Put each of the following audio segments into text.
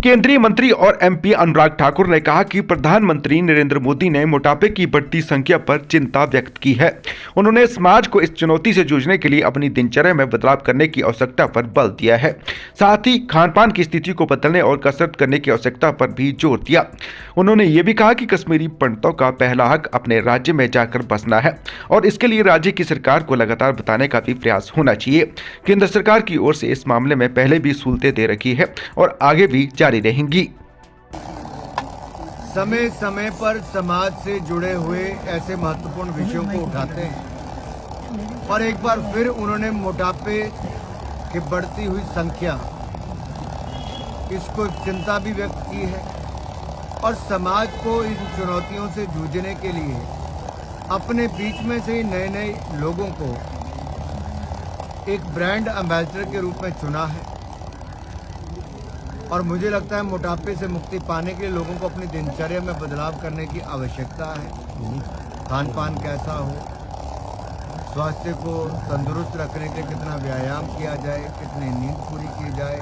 केंद्रीय मंत्री और एमपी अनुराग ठाकुर ने कहा कि प्रधानमंत्री नरेंद्र मोदी ने मोटापे की बढ़ती संख्या पर चिंता व्यक्त की है। उन्होंने समाज को इस चुनौती से जूझने के लिए अपनी दिनचर्या में बदलाव करने की आवश्यकता पर बल दिया है। साथ ही खान-पान की स्थिति को बदलने और कसरत करने की आवश्यकता पर भी जोर दिया। उन्होंने ये भी कहा कि कश्मीरी पंडितों का पहला हक अपने राज्य में जाकर बसना है और इसके लिए राज्य की सरकार को लगातार बताने का भी प्रयास होना चाहिए। केंद्र सरकार की ओर से इस मामले में पहले भी सहूलतें दे रखी है और आगे भी जारी रहेंगी। समय समय पर समाज से जुड़े हुए ऐसे महत्वपूर्ण विषयों को उठाते हैं और एक बार फिर उन्होंने मोटापे की बढ़ती हुई संख्या, इसको चिंता भी व्यक्त की है और समाज को इन चुनौतियों से जूझने के लिए अपने बीच में से नए नए लोगों को एक ब्रांड एम्बेसडर के रूप में चुना है। और मुझे लगता है मोटापे से मुक्ति पाने के लिए लोगों को अपनी दिनचर्या में बदलाव करने की आवश्यकता है। खान पान कैसा हो, स्वास्थ्य को तंदुरुस्त रखने के लिए कितना व्यायाम किया जाए, कितनी नींद पूरी की जाए,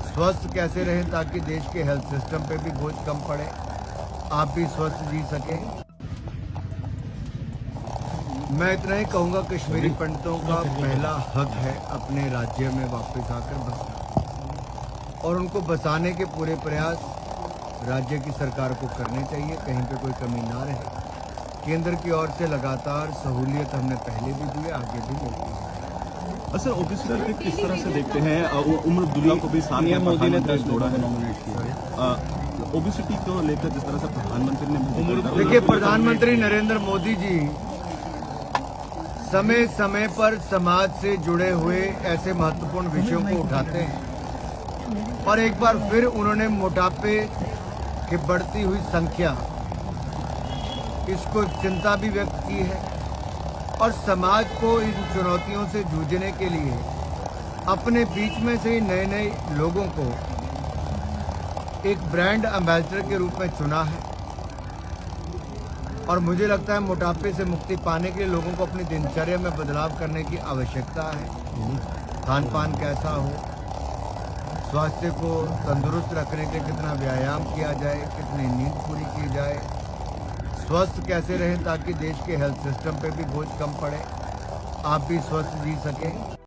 स्वस्थ कैसे रहें ताकि देश के हेल्थ सिस्टम पे भी बोझ कम पड़े, आप भी स्वस्थ जी सकें। मैं इतना ही कहूँगा, कश्मीरी पंडितों का पहला हक है अपने राज्य में वापस आकर बसना और उनको बसाने के पूरे प्रयास राज्य की सरकार को करने चाहिए, कहीं पे कोई कमी ना रहे। केंद्र की ओर से लगातार सहूलियत हमने पहले भी दी है, आगे भी मिलती है। सर, ओबेसिटी को किस तरह से देखते हैं? उमर अब्दुल्ला को भी साथ में मोदी ने जोड़ा है, नॉमिनेट किया। ओबेसिटी को लेकर जिस तरह से प्रधानमंत्री ने, देखिए, प्रधानमंत्री नरेंद्र मोदी जी समय समय पर समाज से जुड़े हुए ऐसे महत्वपूर्ण विषयों को उठाते हैं और एक बार फिर उन्होंने मोटापे की बढ़ती हुई संख्या, इसको चिंता भी व्यक्त की है और समाज को इन चुनौतियों से जूझने के लिए अपने बीच में से नए नए लोगों को एक ब्रांड एम्बेसडर के रूप में चुना है। और मुझे लगता है मोटापे से मुक्ति पाने के लिए लोगों को अपनी दिनचर्या में बदलाव करने की आवश्यकता है। खान पान कैसा हो, स्वास्थ्य को तंदुरुस्त रखने के लिए कितना व्यायाम किया जाए, कितनी नींद पूरी की जाए, स्वस्थ कैसे रहें ताकि देश के हेल्थ सिस्टम पे भी बोझ कम पड़े, आप भी स्वस्थ जी सकें।